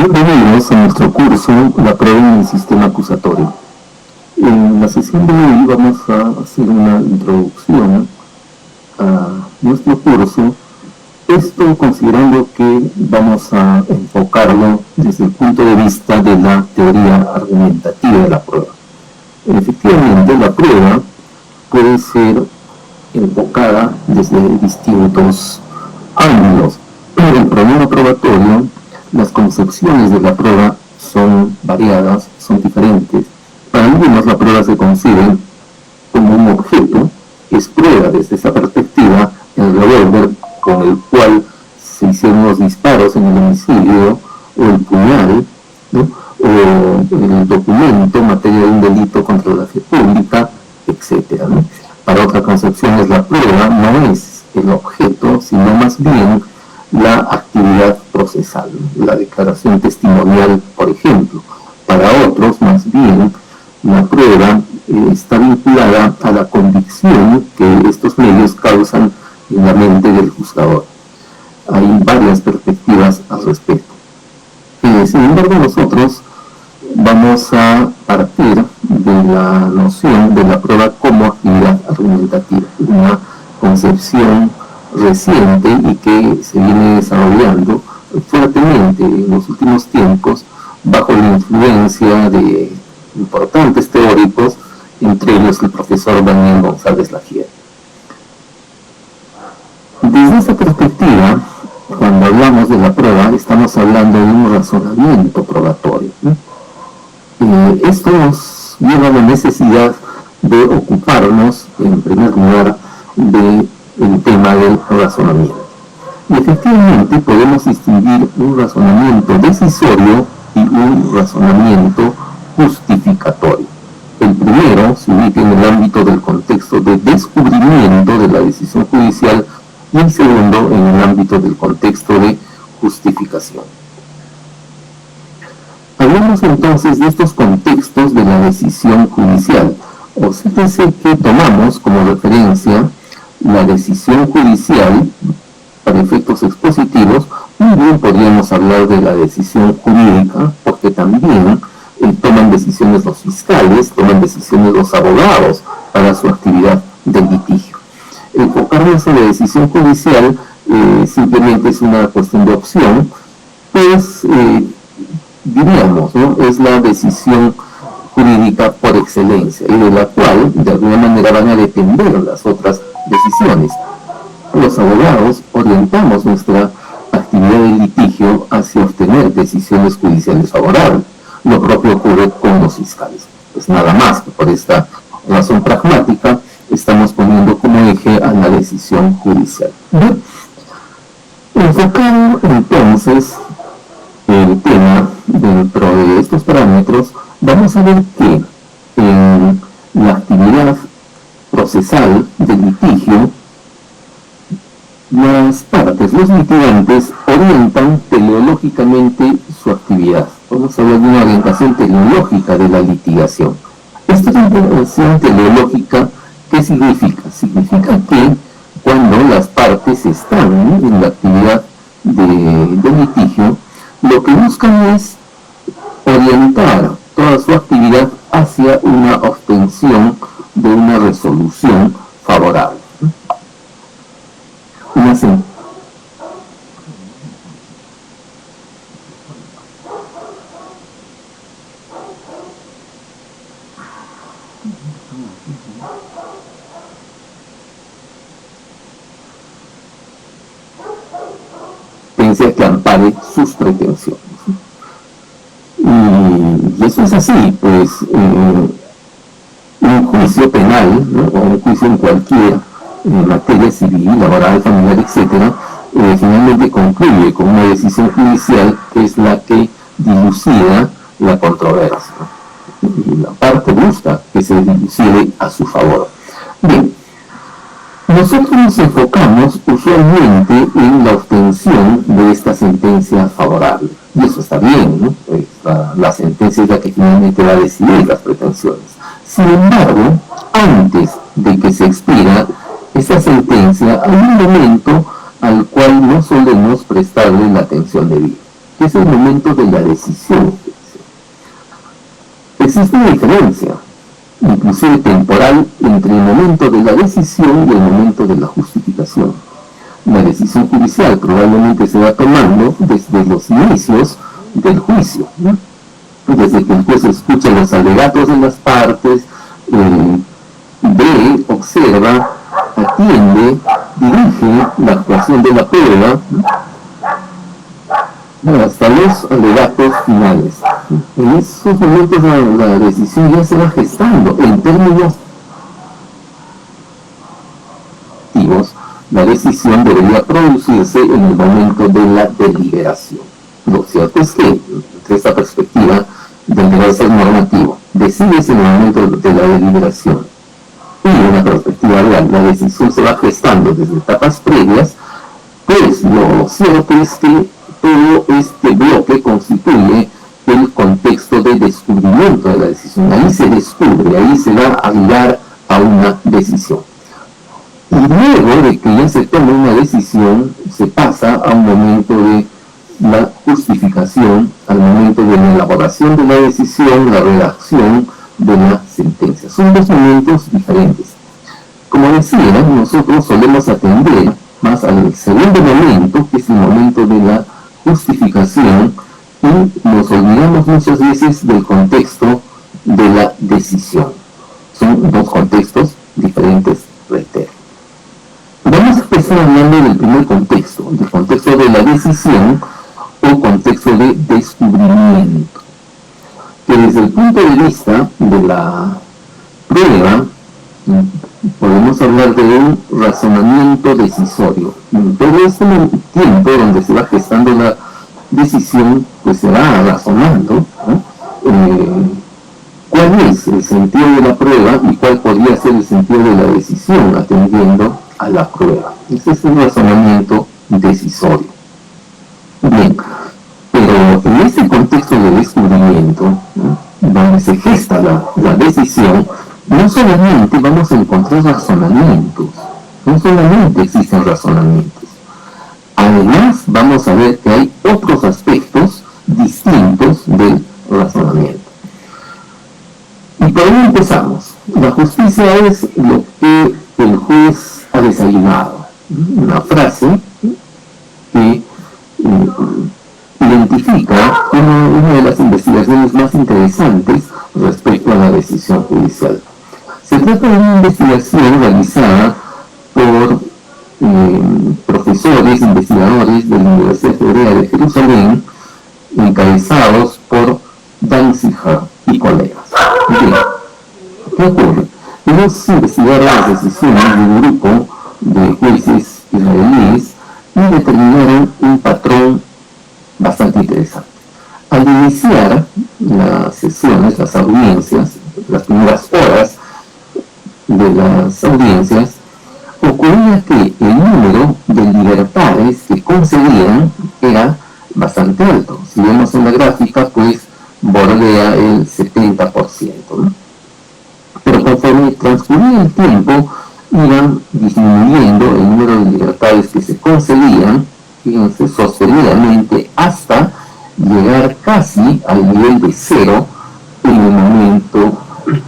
Bienvenidos a nuestro curso La prueba en el sistema acusatorio. En la sesión de hoy vamos a hacer una introducción a nuestro curso, esto considerando que vamos a enfocarlo desde el punto de vista de la teoría argumentativa de la prueba. Efectivamente, la prueba puede ser enfocada desde distintos ángulos. En el problema probatorio, las concepciones de la prueba son variadas, son diferentes. Para algunos la prueba se concibe como un objeto, es prueba desde esa perspectiva el revólver con el cual se hicieron los disparos en el homicidio, o el puñal, ¿no? O el documento, materia de un delito contra la fe pública, etc., ¿no? Para otras concepciones la prueba no es el objeto, sino más bien la actividad procesal, la declaración testimonial, por ejemplo. Para otros, más bien, la prueba está vinculada a la convicción que estos medios causan en la mente del juzgador. Hay varias perspectivas al respecto. Sin embargo, nosotros vamos a partir de la noción de la prueba como actividad argumentativa, una concepción reciente y que se viene desarrollando fuertemente en los últimos tiempos bajo la influencia de importantes teóricos, entre ellos el profesor Daniel González Lagier. Desde esta perspectiva, cuando hablamos de la prueba, estamos hablando de un razonamiento probatorio, ¿no? Esto nos lleva a la necesidad de ocuparnos, en primer lugar, del tema del razonamiento. Y efectivamente podemos distinguir un razonamiento decisorio y un razonamiento justificatorio. El primero se ubica en el ámbito del contexto de descubrimiento de la decisión judicial y el segundo en el ámbito del contexto de justificación. Hablamos entonces de estos contextos de la decisión judicial. Obsérvense que tomamos como referencia la decisión judicial para efectos expositivos. Muy bien podríamos hablar de la decisión jurídica, porque también toman decisiones los fiscales, toman decisiones los abogados para su actividad de litigio. Enfocarnos en la decisión judicial simplemente es una cuestión de opción, pues diríamos, ¿no? Es la decisión jurídica por excelencia y de la cual de alguna manera van a depender las otras decisiones. Los abogados orientamos nuestra actividad de litigio hacia obtener decisiones judiciales favorables. Lo propio ocurre con los fiscales. Pues nada más que por esta razón pragmática estamos poniendo como eje a la decisión judicial. Bien. Enfocando entonces el tema dentro de estos parámetros, vamos a ver que en la actividad procesal del litigio, las partes, los litigantes, orientan teleológicamente su actividad. Vamos a hablar de una orientación teleológica de la litigación. Esta orientación teleológica, ¿qué significa? Significa que cuando las partes están en la actividad de litigio, lo que buscan es orientar toda su actividad hacia una obtención de una resolución favorable. Que ampare sus pretensiones. Y eso es así, pues un juicio penal, ¿no? O un juicio en cualquier materia civil, laboral, familiar, etc., finalmente concluye con una decisión judicial que es la que dilucida la controversia. Y la parte busca que se dilucide a su favor. Bien. Nosotros nos enfocamos usualmente en la obtención de esta sentencia favorable. Y eso está bien, ¿no? Pues la sentencia es la que finalmente va a decidir las pretensiones. Sin embargo, antes de que se expida esta sentencia, hay un momento al cual no solemos prestarle la atención debida. que es el momento de la decisión. Existe una diferencia, inclusive temporal, entre el momento de la decisión y el momento de la justificación. La decisión judicial probablemente se va tomando desde los inicios del juicio, ¿no? Desde que el juez escucha los alegatos de las partes, ve, observa, atiende, dirige la actuación de la prueba, ¿no? Hasta los alegatos finales. En esos momentos la decisión ya se va gestando en términos activos. La decisión debería producirse en el momento de la deliberación. Lo cierto es que, desde esta perspectiva, del deber ser normativo, decides en el momento de la deliberación. Y en una perspectiva real, la decisión se va gestando desde etapas previas, pues lo cierto es que todo este bloque constituye el contexto de descubrimiento de la decisión. Ahí se descubre, ahí se va a llegar a una decisión. Y luego de que ya se toma una decisión, se pasa a un momento de la justificación, al momento de la elaboración de la decisión, la redacción de la sentencia. Son dos momentos diferentes. Como decía, nosotros solemos atender más al segundo momento, que es el momento de la justificación, y nos olvidamos muchas veces del contexto de la decisión. Son dos contextos diferentes, reitero. Vamos a empezar hablando del primer contexto, del contexto de la decisión o contexto de descubrimiento, que desde el punto de vista de la prueba podemos hablar de un razonamiento decisorio. En todo este tiempo donde se va gestando la decisión, pues se va razonando, ¿no? ¿Cuál es el sentido de la prueba y cuál podría ser el sentido de la decisión atendiendo a la prueba? Ese es un razonamiento decisorio. Bien, pero en este contexto de descubrimiento, ¿no?, donde se gesta la decisión, no solamente vamos a encontrar razonamientos, no solamente existen razonamientos. Además, vamos a ver que hay otros aspectos distintos del razonamiento. Y por ahí empezamos. La justicia es lo que el juez ha desayunado. Una frase que identifica una de las investigaciones más interesantes respecto a la decisión judicial. Se trata de una investigación realizada por profesores, investigadores de la Universidad Hebrea de Jerusalén, encabezados por Danziger y colegas. Bien, ¿qué ocurre? Ellos investigaron las decisiones de un grupo de jueces israelíes y determinaron un patrón bastante interesante. Al iniciar las sesiones, las audiencias, las primeras horas de las audiencias, ocurría que el número de libertades que concedían era bastante alto. Si vemos en la gráfica, pues bordea el 70%, ¿no? Pero conforme transcurría el tiempo, iban disminuyendo el número de libertades que se concedían, fíjense, sostenidamente, hasta llegar casi al nivel de cero en el momento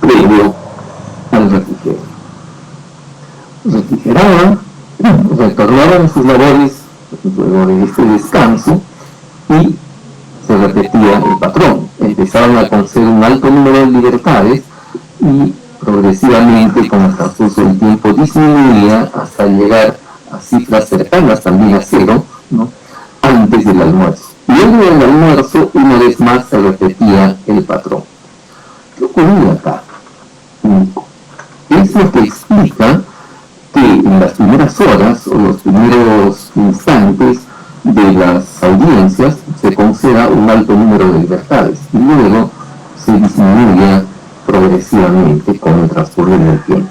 previo al refrigerio. Refrigeraban, retornaban a sus labores luego de este descanso y se repetía el patrón. Empezaron a conceder un alto número de libertades y progresivamente, con el transcurso del tiempo, disminuía hasta llegar a cifras cercanas también a cero, ¿no?, antes del almuerzo. Luego del almuerzo, una vez más se repetía el patrón. ¿Qué ocurría acá? Es lo que explica que en las primeras horas o los primeros instantes de las audiencias se conceda un alto número de libertades y luego se disminuye progresivamente con el transcurso del tiempo.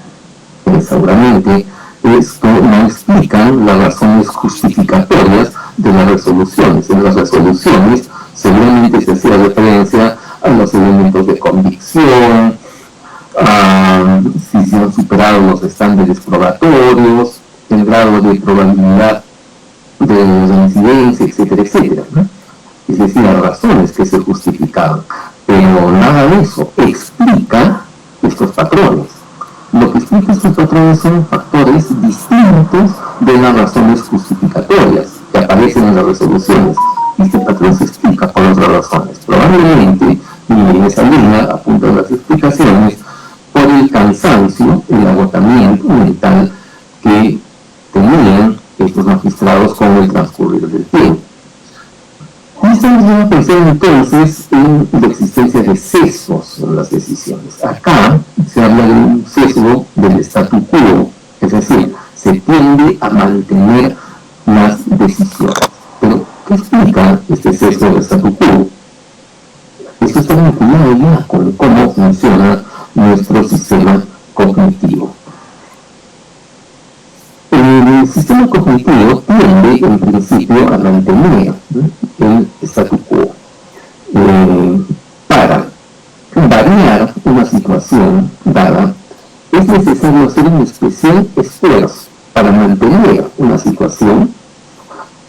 Seguramente esto no explica las razones justificatorias de las resoluciones. En las resoluciones seguramente se hacía referencia a los elementos de convicción, si se han superado los estándares probatorios, el grado de probabilidad de reincidencia, etcétera, etcétera, ¿no? es decir, las razones que se justificaban, pero nada de eso explica estos patrones. Lo que explica estos patrones son factores distintos de las razones justificatorias que aparecen en las resoluciones. Este patrón se explica por otras razones. Probablemente, y en esa línea apuntan las explicaciones, por el cansancio, el agotamiento mental que tenían estos magistrados con el transcurrir del tiempo. Estamos ya pensando entonces en la existencia de sesgos en las decisiones. Acá se habla de un sesgo del statu quo, es decir, se tiende a mantener las decisiones. Pero, ¿qué explica este sesgo del statu quo? Esto está vinculado ya con cómo funciona nuestro sistema cognitivo. El sistema cognitivo tiende, en principio, a mantener el statu quo. Para variar una situación dada, es necesario hacer un especial esfuerzo para mantener una situación,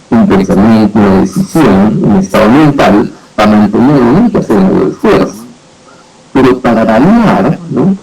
un pensamiento, una decisión, un estado mental. Para mantenerlo hay que hacer un esfuerzo. Pero para variar, ¿no?,